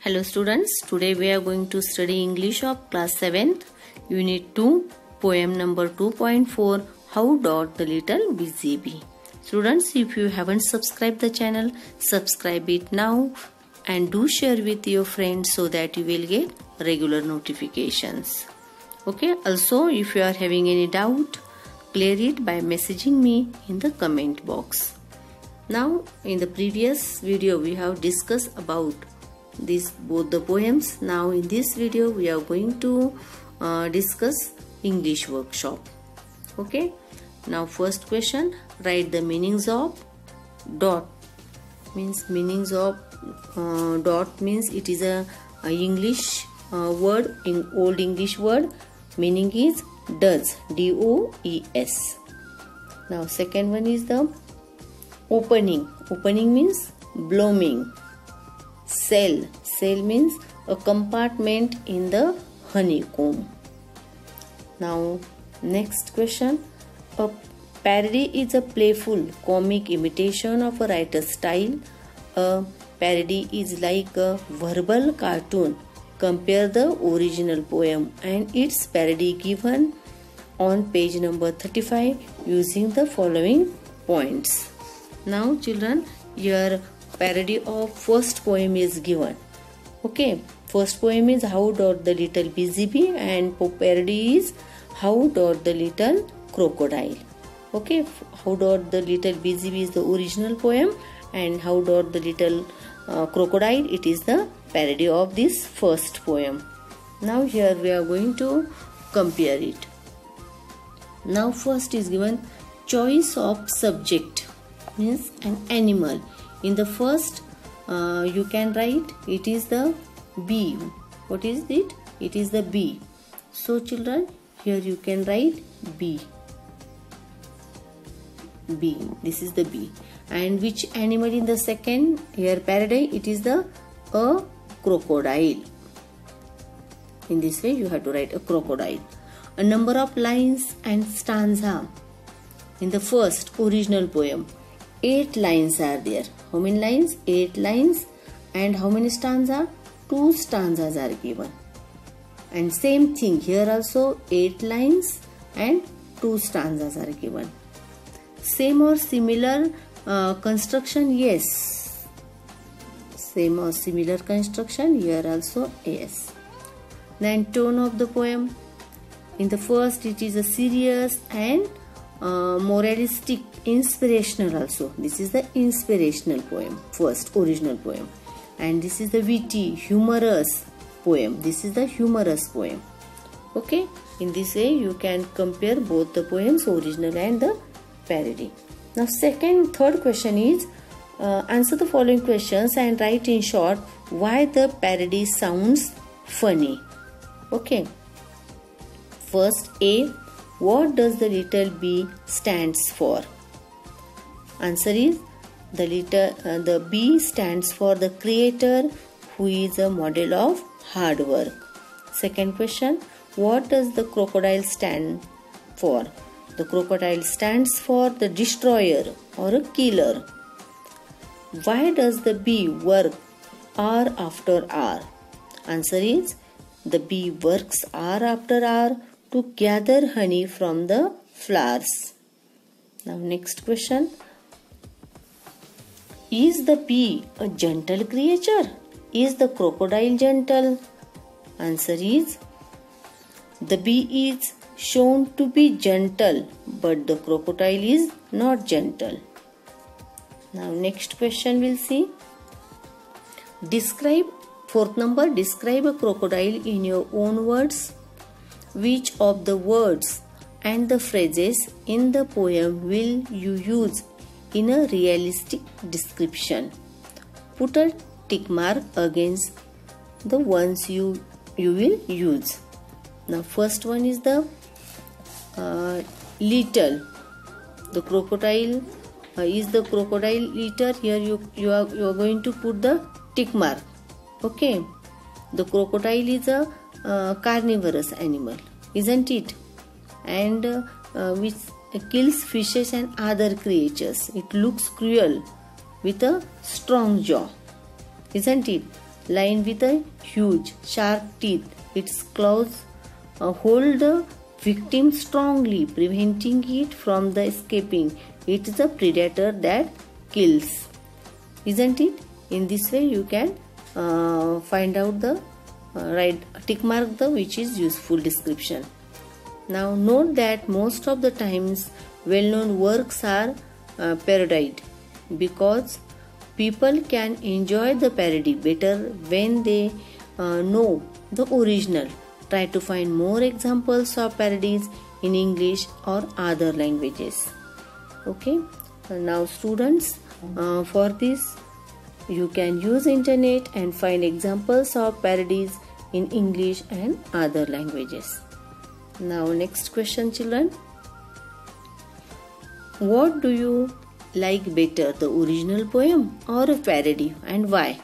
Hello students, today we are going to study English of class 7th, unit 2, poem number 2.4, How Dot the Little Busy Bee. Students, if you haven't subscribed the channel, subscribe it now and do share with your friends so that you will get regular notifications. Okay, also if you are having any doubt, clear it by messaging me in the comment box. Now, in the previous video we have discussed about both the poems. Now in this video we are going to discuss English workshop. Okay, now first question, write the meanings of dot. Meanings of dot means it is a English word, in old English word. Meaning is does, D-O-E-S. Now second one is the opening. Opening means blooming. Cell means a compartment in the honeycomb. Now next question, a parody is a playful comic imitation of a writer's style. A parody is like a verbal cartoon. Compare the original poem and its parody given on page number 35 using the following points. Now children, your parody of first poem is given. Okay, first poem is How Dot the Little Busy Bee and parody is How Dot the Little Crocodile. Okay, How Dot the Little Busy Bee is the original poem and How Dot the Little Crocodile, it is the parody of this first poem. Now here we are going to compare it. Now first is given choice of subject, means an animal. In the first you can write it is the bee. What is it? It is the bee. So children, here you can write bee. Bee. This is the bee. And which animal in the second? Here parody, it is a crocodile. In this way you have to write a crocodile. A number of lines and stanza. In the first original poem, 8 lines are there. How many lines? 8 lines. And how many stanza? 2 stanzas are given. And same thing here also, 8 lines and 2 stanzas are given. Same or similar construction? Yes. Same or similar construction? Here also yes. Then tone of the poem. In the first it is a serious and moralistic, inspirational also. This is the inspirational poem, first original poem. And this is the witty, humorous poem. This is the humorous poem. Okay, in this way you can compare both the poems, original and the parody. Now third question is answer the following questions and write in short why the parody sounds funny. Okay, first A, what does the little bee stands for? Answer is the bee stands for the creator who is a model of hard work. Second question, what does the crocodile stand for? The crocodile stands for the destroyer or a killer. Why does the bee work hour after hour? Answer is the bee works hour after hour to gather honey from the flowers. Now next question, is the bee a gentle creature? Is the crocodile gentle? Answer is the bee is shown to be gentle but the crocodile is not gentle. Now next question we'll see. Fourth number, describe a crocodile in your own words. Which of the words and the phrases in the poem will you use in a realistic description? Put a tick mark against the ones you will use. Now first one is the little. The crocodile is the crocodile little. Here you are going to put the tick mark. Okay, the crocodile is a carnivorous animal, isn't it? And which kills fishes and other creatures. It looks cruel with a strong jaw, isn't it? lion with a huge sharp teeth. Its claws hold the victim strongly, preventing it from the escaping. It is a predator that kills. Isn't it? In this way you can find out the right tick mark the which is useful description. Now note that most of the times well-known works are parodied because people can enjoy the parody better when they know the original. Try to find more examples of parodies in English or other languages. Okay. Now students, for this you can use internet and find examples of parodies in English and other languages. Now next question, children. What do you like better, the original poem or a parody, and why?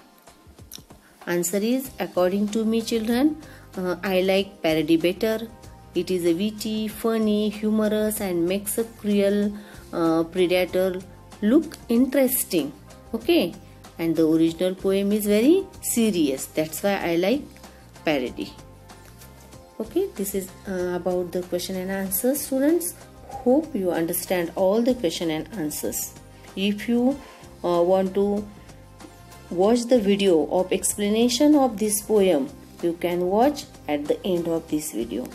Answer is, according to me, children, I like parody better. It is a witty, funny, humorous and makes a cruel predator look interesting. Okay, and the original poem is very serious. That's why I like parody. Okay, this is about the question and answers, students. Hope you understand all the question and answers. If you want to watch the video of explanation of this poem, you can watch at the end of this video.